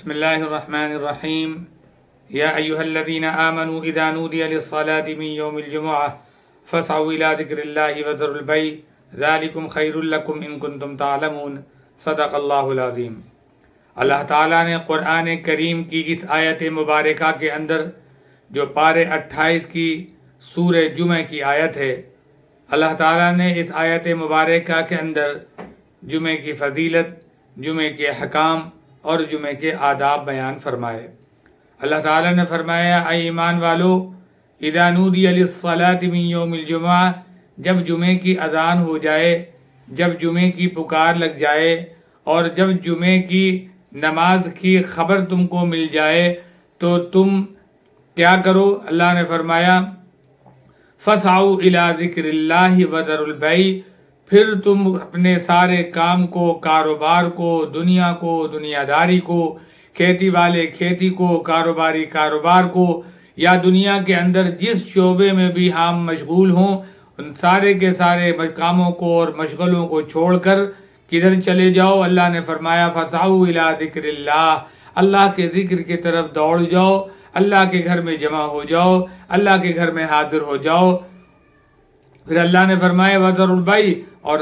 بسم اللہ الرحمن الرحیم یا ایہا الذین آمنوا اذا نودی للصلاة من یوم الجمعہ فاسعوا الی ذکر اللہ وذروا البیع ذالکم خیر لکم ان کنتم تعلمون صدق اللہ العظیم۔ اللہ تعالیٰ نے قرآن کریم کی اس آیت مبارکہ کے اندر جو پارے 28 کی سورہ جمعہ کی آیت ہے، اللہ تعالیٰ نے اس آیت مبارکہ کے اندر جمعہ کی فضیلت، جمعہ کے حکام اور جمعہ کے آداب بیان فرمائے۔ اللہ تعالیٰ نے فرمایا، اے ایمان والو، اذا نودی للصلاة من یوم الجمعہ، جب جمعے کی اذان ہو جائے، جب جمعے کی پکار لگ جائے اور جب جمعے کی نماز کی خبر تم کو مل جائے تو تم کیا کرو؟ اللہ نے فرمایا، فَاسْعَوْا إِلَىٰ ذِكْرِ اللَّهِ وَذَرُوا الْبَيْعَ، پھر تم اپنے سارے کام کو، کاروبار کو، دنیا کو، دنیا داری کو، کھیتی والے کھیتی کو، کاروباری کاروبار کو، یا دنیا کے اندر جس شعبے میں بھی ہم مشغول ہوں، ان سارے کے سارے کاموں کو اور مشغلوں کو چھوڑ کر کدھر چلے جاؤ؟ اللہ نے فرمایا، فَاسْعَوْا إِلَىٰ ذِكْرِ اللَّهِ، اللہ کے ذکر کی طرف دوڑ جاؤ، اللہ کے گھر میں جمع ہو جاؤ، اللہ کے گھر میں حاضر ہو جاؤ۔ پھر اللہ نے فرمایا، وَذَرُوا الْبَيْعَ، اور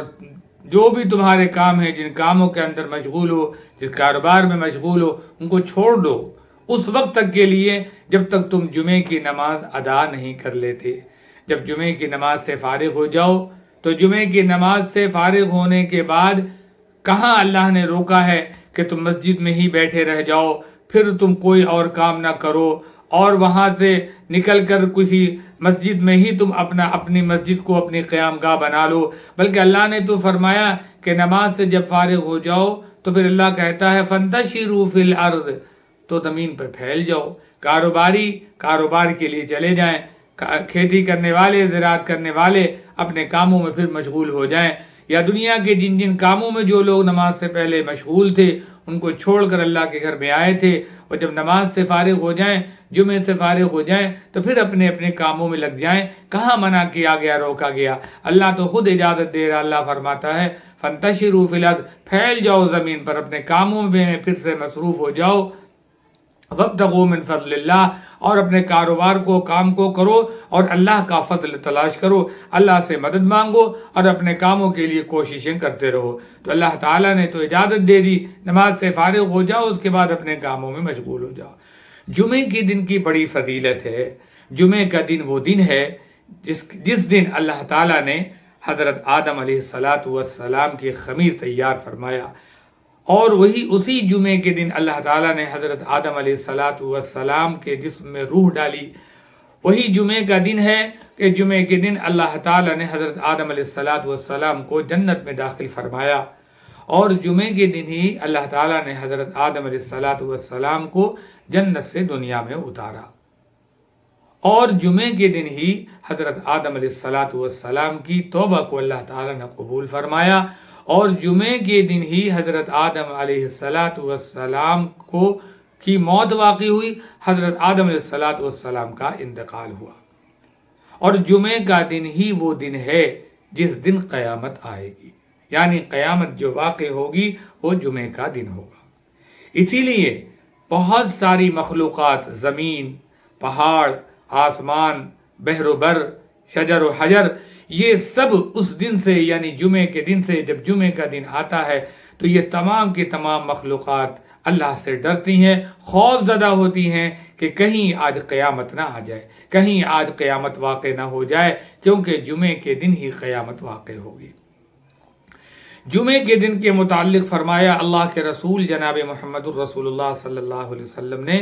جو بھی تمہارے کام ہیں، جن کاموں کے اندر مشغول ہو، جس کاروبار میں مشغول ہو، ان کو چھوڑ دو اس وقت تک کے لیے جب تک تم جمعے کی نماز ادا نہیں کر لیتے۔ جب جمعے کی نماز سے فارغ ہو جاؤ تو جمعے کی نماز سے فارغ ہونے کے بعد کہاں اللہ نے روکا ہے کہ تم مسجد میں ہی بیٹھے رہ جاؤ، پھر تم کوئی اور کام نہ کرو اور وہاں سے نکل کر کسی مسجد میں ہی تم اپنی مسجد کو اپنی قیام گاہ بنا لو، بلکہ اللہ نے تو فرمایا کہ نماز سے جب فارغ ہو جاؤ تو پھر اللہ کہتا ہے فَانْتَشِرُوا فِي الْأَرْضِ، تو زمین پر پھیل جاؤ، کاروبار کے لیے چلے جائیں، کھیتی کرنے والے، زراعت کرنے والے اپنے کاموں میں پھر مشغول ہو جائیں، یا دنیا کے جن کاموں میں جو لوگ نماز سے پہلے مشغول تھے ان کو چھوڑ کر اللہ کے گھر میں آئے تھے، اور جب نماز سے فارغ ہو جائیں، جمعے سے فارغ ہو جائیں تو پھر اپنے اپنے کاموں میں لگ جائیں۔ کہاں منع کیا گیا، روکا گیا؟ اللہ تو خود اجازت دے رہا۔ اللہ فرماتا ہے فَانْتَشِرُوا فِي الْأَرْضِ، پھیل جاؤ زمین پر، اپنے کاموں میں پھر سے مصروف ہو جاؤ۔ وَابْتَغُوا مِنْ فَضْلِ اللَّهِ، اور اپنے کاروبار کو، کام کو کرو اور اللہ کا فضل تلاش کرو، اللہ سے مدد مانگو اور اپنے کاموں کے لیے کوششیں کرتے رہو۔ تو اللہ تعالیٰ نے تو اجازت دے دی، نماز سے فارغ ہو جاؤ، اس کے بعد اپنے کاموں میں مشغول ہو جاؤ۔ جمعے کے دن کی بڑی فضیلت ہے۔ جمعے کا دن وہ دن ہے جس دن اللہ تعالیٰ نے حضرت آدم علیہ السلام کی خمیر تیار فرمایا، اور اسی جمعے کے دن اللہ تعالیٰ نے حضرت آدم علیہ السلام کے جسم میں روح ڈالی۔ وہی جمعے کا دن ہے کہ جمعے کے دن اللہ تعالیٰ نے حضرت آدم علیہ السلام کو جنت میں داخل فرمایا، اور جمعے کے دن ہی اللہ تعالیٰ نے حضرت آدم علیہ السلام کو جنت سے دنیا میں اتارا، اور جمعے کے دن ہی حضرت آدم علیہ السلام کی توبہ کو اللہ تعالیٰ نے قبول فرمایا، اور جمعے کے دن ہی حضرت آدم علیہ السلام کی موت واقع ہوئی، حضرت آدم علیہ السلام کا انتقال ہوا، اور جمعے کا دن ہی وہ دن ہے جس دن قیامت آئے گی، یعنی قیامت جو واقع ہوگی وہ جمعے کا دن ہوگا۔ اسی لیے بہت ساری مخلوقات، زمین، پہاڑ، آسمان، بحر و بر، شجر و حجر، یہ سب اس دن سے، یعنی جمعے کے دن سے، جب جمعے کا دن آتا ہے تو یہ تمام کی تمام مخلوقات اللہ سے ڈرتی ہیں، خوف زدہ ہوتی ہیں کہ کہیں آج قیامت نہ آ جائے، کہیں آج قیامت واقع نہ ہو جائے، کیونکہ جمعے کے دن ہی قیامت واقع ہوگی۔ جمعے کے دن کے متعلق فرمایا اللہ کے رسول جناب محمد الرسول اللہ صلی اللہ علیہ وسلم نے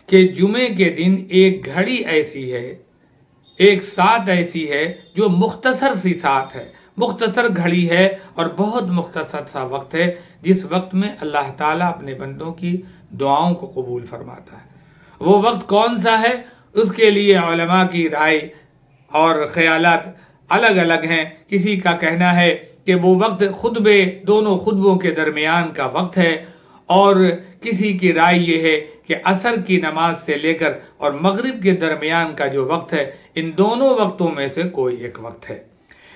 کہ جمعے کے دن ایک گھڑی ایسی ہے، ایک ساعت ایسی ہے جو مختصر سی ساعت ہے، مختصر گھڑی ہے اور بہت مختصر سا وقت ہے، جس وقت میں اللہ تعالیٰ اپنے بندوں کی دعاؤں کو قبول فرماتا ہے۔ وہ وقت کون سا ہے؟ اس کے لیے علماء کی رائے اور خیالات الگ الگ ہیں۔ کسی کا کہنا ہے کہ وہ وقت دونوں خطبوں کے درمیان کا وقت ہے، اور کسی کی رائے یہ ہے کہ عصر کی نماز سے لے کر اور مغرب کے درمیان کا جو وقت ہے، ان دونوں وقتوں میں سے کوئی ایک وقت ہے۔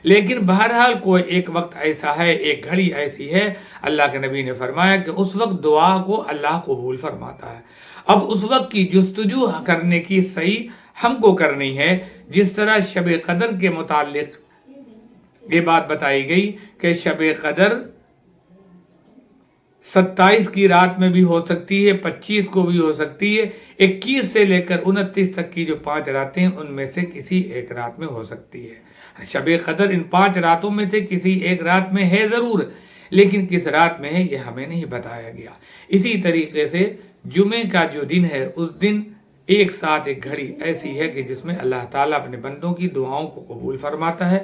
لیکن بہرحال کوئی ایک وقت ایسا ہے، ایک گھڑی ایسی ہے، اللہ کے نبی نے فرمایا کہ اس وقت دعا کو اللہ قبول فرماتا ہے۔ اب اس وقت کی جستجو کرنے کی صحیح ہم کو کرنی ہے، جس طرح شب قدر کے متعلق یہ بات بتائی گئی کہ شب قدر 27 کی رات میں بھی ہو سکتی ہے، 25 کو بھی ہو سکتی ہے، 21 سے لے کر 29 تک کی جو 5 راتیں ہیں ان میں سے کسی ایک رات میں ہو سکتی ہے۔ شب قدر ان 5 راتوں میں سے کسی ایک رات میں ہے ضرور، لیکن کس رات میں ہے یہ ہمیں نہیں بتایا گیا۔ اسی طریقے سے جمعے کا جو دن ہے اس دن ایک ساتھ ایک گھڑی ایسی ہے کہ جس میں اللہ تعالیٰ اپنے بندوں کی دعاؤں کو قبول فرماتا ہے،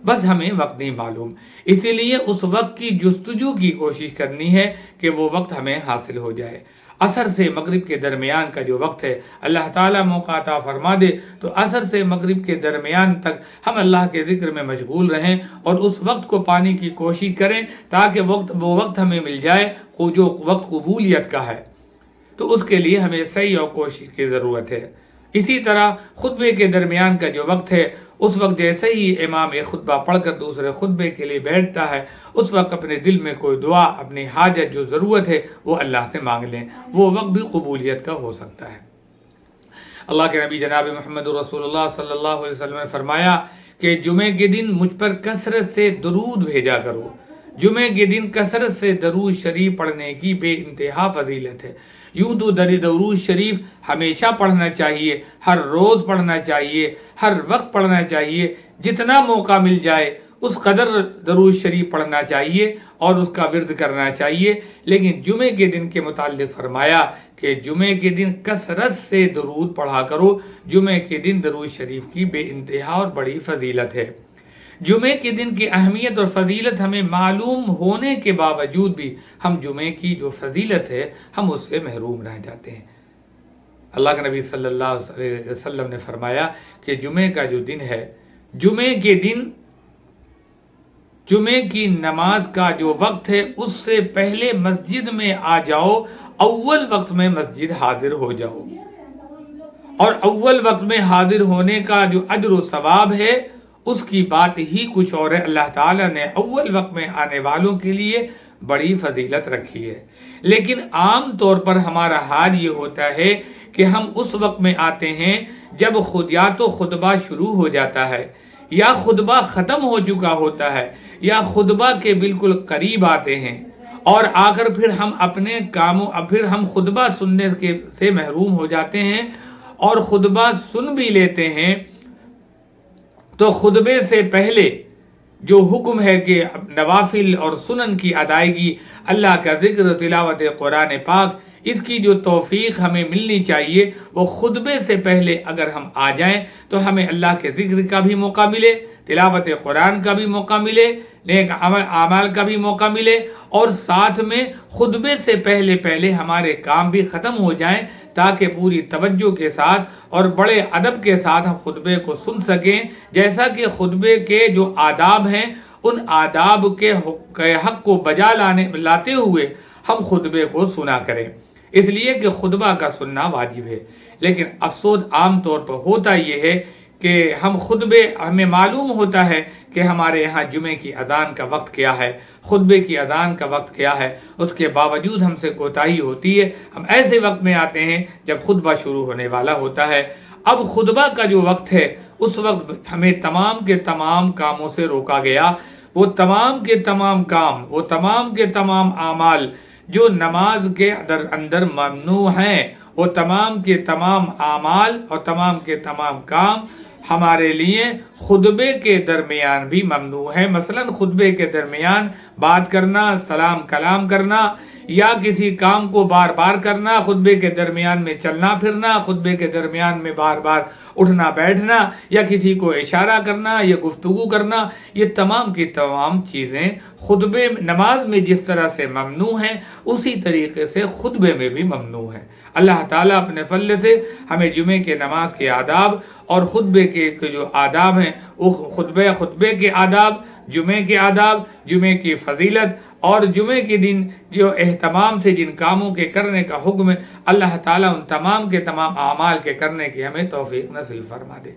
بس ہمیں وقت نہیں معلوم، اسی لیے اس وقت کی جستجو کی کوشش کرنی ہے کہ وہ وقت ہمیں حاصل ہو جائے۔ عصر سے مغرب کے درمیان کا جو وقت ہے اللہ تعالیٰ موقع عطا فرما دے تو عصر سے مغرب کے درمیان تک ہم اللہ کے ذکر میں مشغول رہیں اور اس وقت کو پانے کی کوشش کریں تاکہ وہ وقت ہمیں مل جائے جو وقت قبولیت کا ہے، تو اس کے لیے ہمیں صحیح اور کوشش کی ضرورت ہے۔ اسی طرح خطبے کے درمیان کا جو وقت ہے اس وقت جیسے ہی امام ایک خطبہ پڑھ کر دوسرے خطبے کے لیے بیٹھتا ہے اس وقت اپنے دل میں کوئی دعا، اپنی حاجت جو ضرورت ہے وہ اللہ سے مانگ لیں، وہ وقت بھی قبولیت کا ہو سکتا ہے۔ اللہ کے نبی جناب محمد رسول اللہ صلی اللہ علیہ وسلم نے فرمایا کہ جمعے کے دن مجھ پر کثرت سے درود بھیجا کرو۔ جمعے کے دن کثرت سے درود شریف پڑھنے کی بے انتہا فضیلت ہے۔ یوں تو درود شریف ہمیشہ پڑھنا چاہیے، ہر روز پڑھنا چاہیے، ہر وقت پڑھنا چاہیے، جتنا موقع مل جائے اس قدر درود شریف پڑھنا چاہیے اور اس کا ورد کرنا چاہیے، لیکن جمعے کے دن کے متعلق فرمایا کہ جمعے کے دن کثرت سے درود پڑھا کرو۔ جمعے کے دن درود شریف کی بے انتہا اور بڑی فضیلت ہے۔ جمعے کے دن کی اہمیت اور فضیلت ہمیں معلوم ہونے کے باوجود بھی ہم جمعے کی جو فضیلت ہے ہم اس سے محروم رہ جاتے ہیں۔ اللہ کے نبی صلی اللہ علیہ وسلم نے فرمایا کہ جمعے کا جو دن ہے، جمعے کے دن جمعے کی نماز کا جو وقت ہے اس سے پہلے مسجد میں آ جاؤ، اول وقت میں مسجد حاضر ہو جاؤ، اور اول وقت میں حاضر ہونے کا جو اجر و ثواب ہے اس کی بات ہی کچھ اور ہے۔ اللہ تعالیٰ نے اول وقت میں آنے والوں کے لیے بڑی فضیلت رکھی ہے، لیکن عام طور پر ہمارا حال یہ ہوتا ہے کہ ہم اس وقت میں آتے ہیں جب یا تو خطبہ شروع ہو جاتا ہے یا خطبہ ختم ہو چکا ہوتا ہے یا خطبہ کے بالکل قریب آتے ہیں، اور آ کر پھر ہم اپنے کاموں پھر ہم خطبہ سننے سے محروم ہو جاتے ہیں، اور خطبہ سن بھی لیتے ہیں تو خطبے سے پہلے جو حکم ہے کہ نوافل اور سنن کی ادائیگی، اللہ کا ذکر، تلاوت قرآن پاک، اس کی جو توفیق ہمیں ملنی چاہیے وہ خطبے سے پہلے اگر ہم آ جائیں تو ہمیں اللہ کے ذکر کا بھی موقع ملے، تلاوت قرآن کا بھی موقع ملے، نیک اعمال کا بھی موقع ملے، اور ساتھ میں خطبے سے پہلے ہمارے کام بھی ختم ہو جائیں تاکہ پوری توجہ کے ساتھ اور بڑے ادب کے ساتھ ہم خطبے کو سن سکیں، جیسا کہ خطبے کے جو آداب ہیں ان آداب کے حق کو بجا لاتے ہوئے ہم خطبے کو سنا کریں، اس لیے کہ خطبہ کا سننا واجب ہے۔ لیکن افسوس عام طور پر ہوتا یہ ہے کہ ہمیں معلوم ہوتا ہے کہ ہمارے یہاں جمعے کی اذان کا وقت کیا ہے، خطبے کی اذان کا وقت کیا ہے، اس کے باوجود ہم سے کوتاہی ہوتی ہے، ہم ایسے وقت میں آتے ہیں جب خطبہ شروع ہونے والا ہوتا ہے۔ اب خطبہ کا جو وقت ہے اس وقت ہمیں تمام کے تمام کاموں سے روکا گیا، وہ تمام کے تمام کام، وہ تمام کے تمام اعمال جو نماز کے اندر ممنوع ہیں، وہ تمام کے تمام اعمال اور تمام کے تمام کام ہمارے لیے خطبے کے درمیان بھی ممنوع ہے۔ مثلا خطبے کے درمیان بات کرنا، سلام کلام کرنا، یا کسی کام کو بار بار کرنا، خطبے کے درمیان میں چلنا پھرنا، خطبے کے درمیان میں بار بار اٹھنا بیٹھنا، یا کسی کو اشارہ کرنا یا گفتگو کرنا، یہ تمام کی تمام چیزیں خطبے نماز میں جس طرح سے ممنوع ہیں اسی طریقے سے خطبے میں بھی ممنوع ہیں۔ اللہ تعالیٰ اپنے فضل سے ہمیں جمعے کے نماز کے آداب اور خطبے کے جو آداب ہیں وہ خطبے کے آداب، جمعے کے آداب، جمعے کی فضیلت اور جمعے کے دن جو اہتمام سے جن کاموں کے کرنے کا حکم ہے، اللہ تعالیٰ ان تمام کے تمام اعمال کے کرنے کی ہمیں توفیق نصیب فرما دے۔